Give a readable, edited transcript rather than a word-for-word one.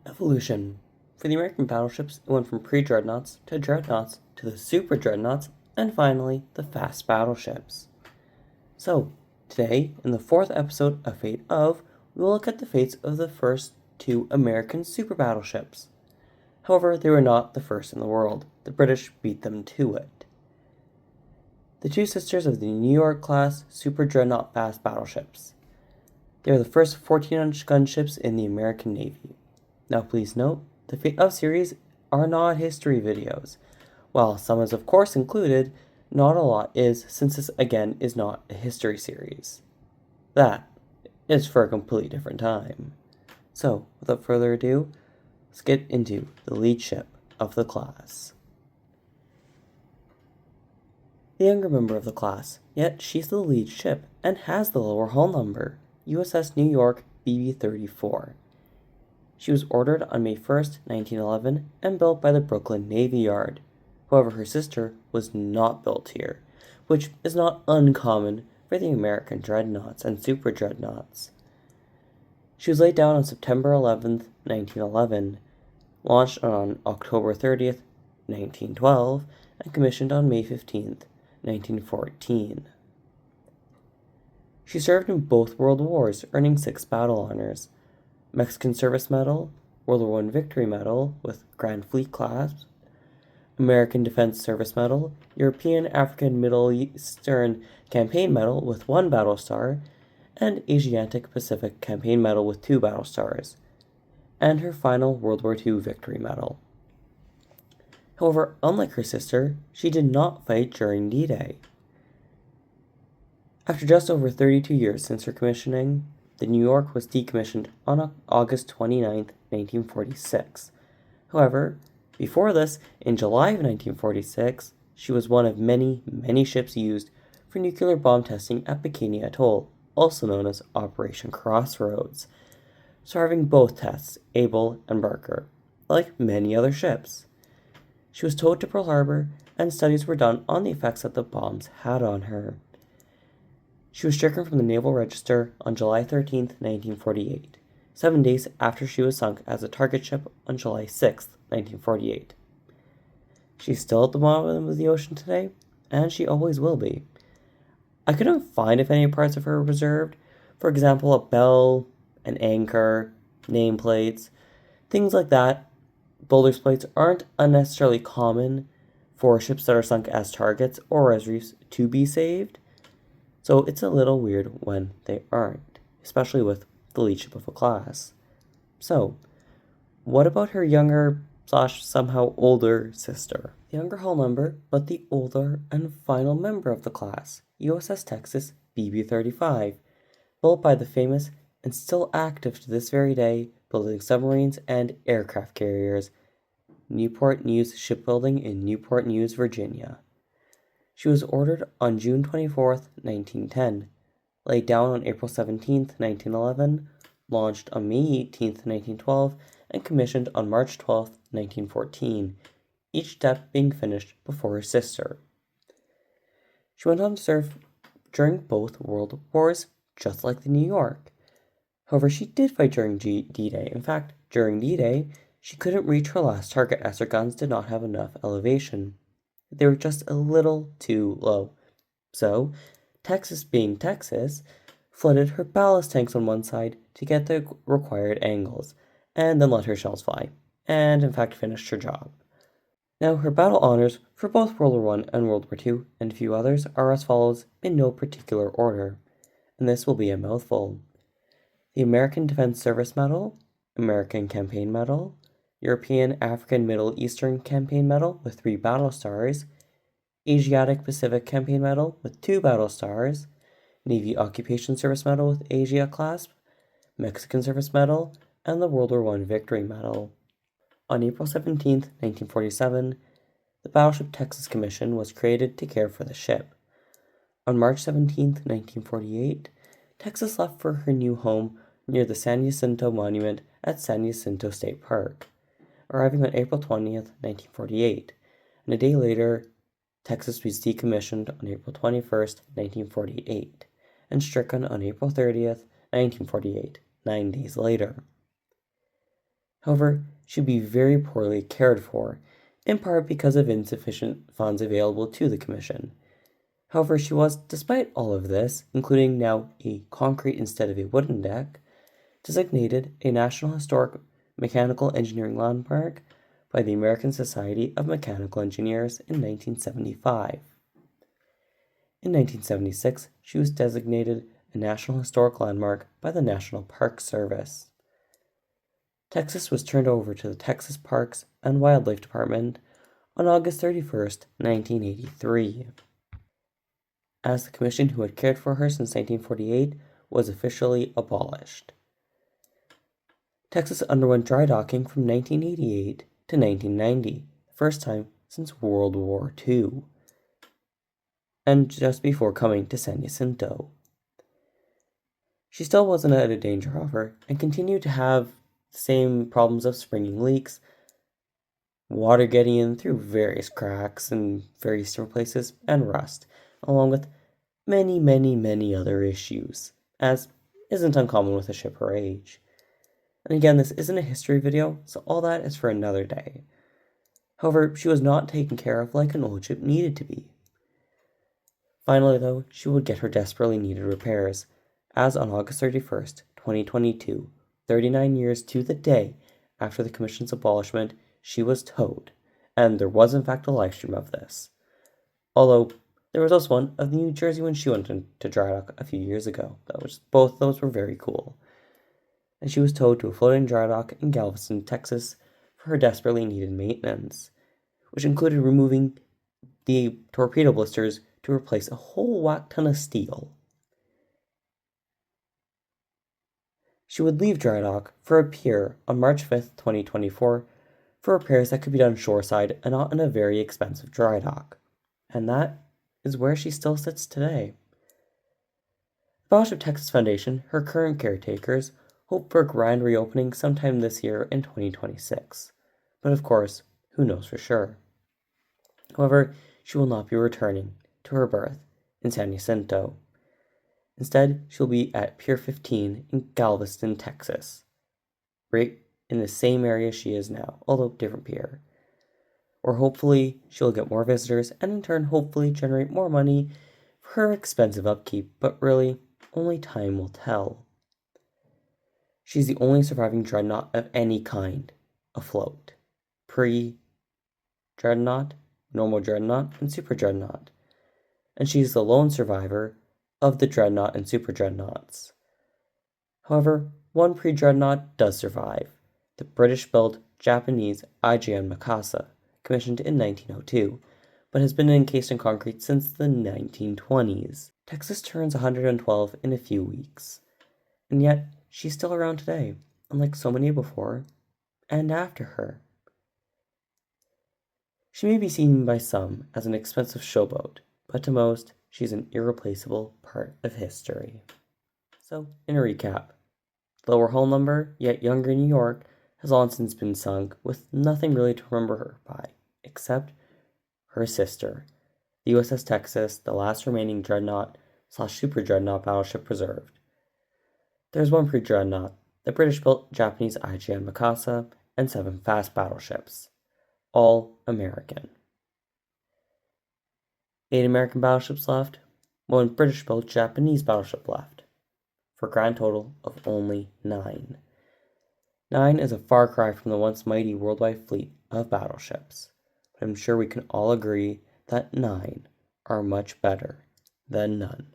Evolution. For the American battleships, it went from pre-dreadnoughts to dreadnoughts to the super dreadnoughts, and finally, the fast battleships. So, today, in the fourth episode of Fate of, we will look at the fates of the first two American super battleships. However, they were not the first in the world. The British beat them to it. The two sisters of the New York class super dreadnought fast battleships. They are the first 14-inch gunships in the American Navy. Now please note, the Fate of series are not history videos. While some is of course included, not a lot is, since this again is not a history series. That is for a completely different time. So, without further ado, let's get into the lead ship of the class. The younger member of the class, yet she's the lead ship and has the lower hull number, USS New York BB-34. She was ordered on May 1st, 1911, and built by the Brooklyn Navy Yard. However, her sister was not built here, which is not uncommon for the American dreadnoughts and super dreadnoughts. She was laid down on September 11th, 1911, launched on October 30th, 1912, and commissioned on May 15th, 1914. She served in both World Wars, earning 6 battle honors: Mexican Service Medal, World War I Victory Medal with Grand Fleet Class, American Defense Service Medal, European, African, Middle Eastern Campaign Medal with 1 battle star, and Asiatic Pacific Campaign Medal with 2 battle stars, and her final World War II Victory Medal. However, unlike her sister, she did not fight during D-Day. After just over 32 years since her commissioning, the New York was decommissioned on August 29, 1946. However, before this, in July of 1946, she was one of many ships used for nuclear bomb testing at Bikini Atoll, also known as Operation Crossroads, surviving both tests, Able and Barker, like many other ships. She was towed to Pearl Harbor, and studies were done on the effects that the bombs had on her. She was stricken from the Naval Register on July 13, 1948, 7 days after she was sunk as a target ship on July 6, 1948. She's still at the bottom of the ocean today, and she always will be. I couldn't find if any parts of her were preserved, for example, a bell, an anchor, nameplates, things like that. Boulder's plates aren't unnecessarily common for ships that are sunk as targets or as reefs to be saved. So it's a little weird when they aren't, especially with the lead ship of a class. So, what about her younger / somehow older sister? The younger hull number, but the older and final member of the class, USS Texas BB-35, built by the famous and still active to this very day, building submarines and aircraft carriers, Newport News Shipbuilding in Newport News, Virginia. She was ordered on June 24, 1910, laid down on April 17, 1911, launched on May 18, 1912, and commissioned on March 12, 1914, each step being finished before her sister. She went on to serve during both World Wars, just like the New York. However, she did fight during D-Day. In fact, during D-Day, she couldn't reach her last target as her guns did not have enough elevation. They were just a little too low. So, Texas being Texas, flooded her ballast tanks on one side to get the required angles, and then let her shells fly, and in fact finished her job. Now, her battle honors for both World War I and World War II, and a few others, are as follows in no particular order, and this will be a mouthful. The American Defense Service Medal, American Campaign Medal, European, African, Middle Eastern Campaign Medal with 3 battle stars, Asiatic Pacific Campaign Medal with 2 battle stars, Navy Occupation Service Medal with Asia class, Mexican Service Medal, and the World War I Victory Medal. On April 17, 1947, the Battleship Texas Commission was created to care for the ship. On March 17, 1948, Texas left for her new home near the San Jacinto Monument at San Jacinto State Park, arriving on April 20th, 1948, and a day later, Texas was decommissioned on April 21st, 1948, and stricken on April 30th, 1948, 9 days later. However, she would be very poorly cared for, in part because of insufficient funds available to the Commission. However, she was, despite all of this, including now a concrete instead of a wooden deck, designated a National Historic Mechanical Engineering Landmark by the American Society of Mechanical Engineers in 1975. In 1976, she was designated a National Historic Landmark by the National Park Service. Texas was turned over to the Texas Parks and Wildlife Department on August 31st, 1983. As the commission who had cared for her since 1948 was officially abolished. Texas underwent dry docking from 1988 to 1990, the first time since World War II, and just before coming to San Jacinto. She still wasn't out of danger, however, and continued to have the same problems of springing leaks, water getting in through various cracks in various different places, and rust, along with many other issues, as isn't uncommon with a ship her age. And again, this isn't a history video, so all that is for another day. However, she was not taken care of like an old ship needed to be. Finally, though, she would get her desperately needed repairs, as on August 31st, 2022, 39 years to the day after the Commission's abolishment, she was towed, and there was in fact a live stream of this. Although, there was also one of the New Jersey when she went into dry dock a few years ago. Both those were very cool. And she was towed to a floating dry dock in Galveston, Texas, for her desperately needed maintenance, which included removing the torpedo blisters to replace a whole whack ton of steel. She would leave dry dock for a pier on March 5th, 2024, for repairs that could be done shoreside and not in a very expensive dry dock. And that is where she still sits today. The Battleship Texas Foundation, her current caretakers, hope for a grand reopening sometime this year in 2026. But of course, who knows for sure. However, she will not be returning to her berth in San Jacinto. Instead, she'll be at Pier 15 in Galveston, Texas, right in the same area she is now, although different pier. Or hopefully she'll get more visitors and in turn hopefully generate more money for her expensive upkeep, but really, only time will tell. She's the only surviving dreadnought of any kind afloat. Pre-dreadnought, normal dreadnought, and super dreadnought. And she's the lone survivor of the dreadnought and super dreadnoughts. However, one pre-dreadnought does survive, the British-built Japanese IJN Mikasa, commissioned in 1902, but has been encased in concrete since the 1920s. Texas turns 112 in a few weeks, and yet she's still around today, unlike so many before and after her. She may be seen by some as an expensive showboat, but to most, she's an irreplaceable part of history. So, in a recap, the lower hull number, yet younger New York, has long since been sunk, with nothing really to remember her by, except her sister, the USS Texas, the last remaining dreadnought/super dreadnought battleship preserved. There's one pre-dreadnought, the British-built Japanese IJN Mikasa, and 7 fast battleships, all American. 8 American battleships left, 1 British-built Japanese battleship left, for a grand total of only 9. 9 is a far cry from the once mighty worldwide fleet of battleships, but I'm sure we can all agree that 9 are much better than none.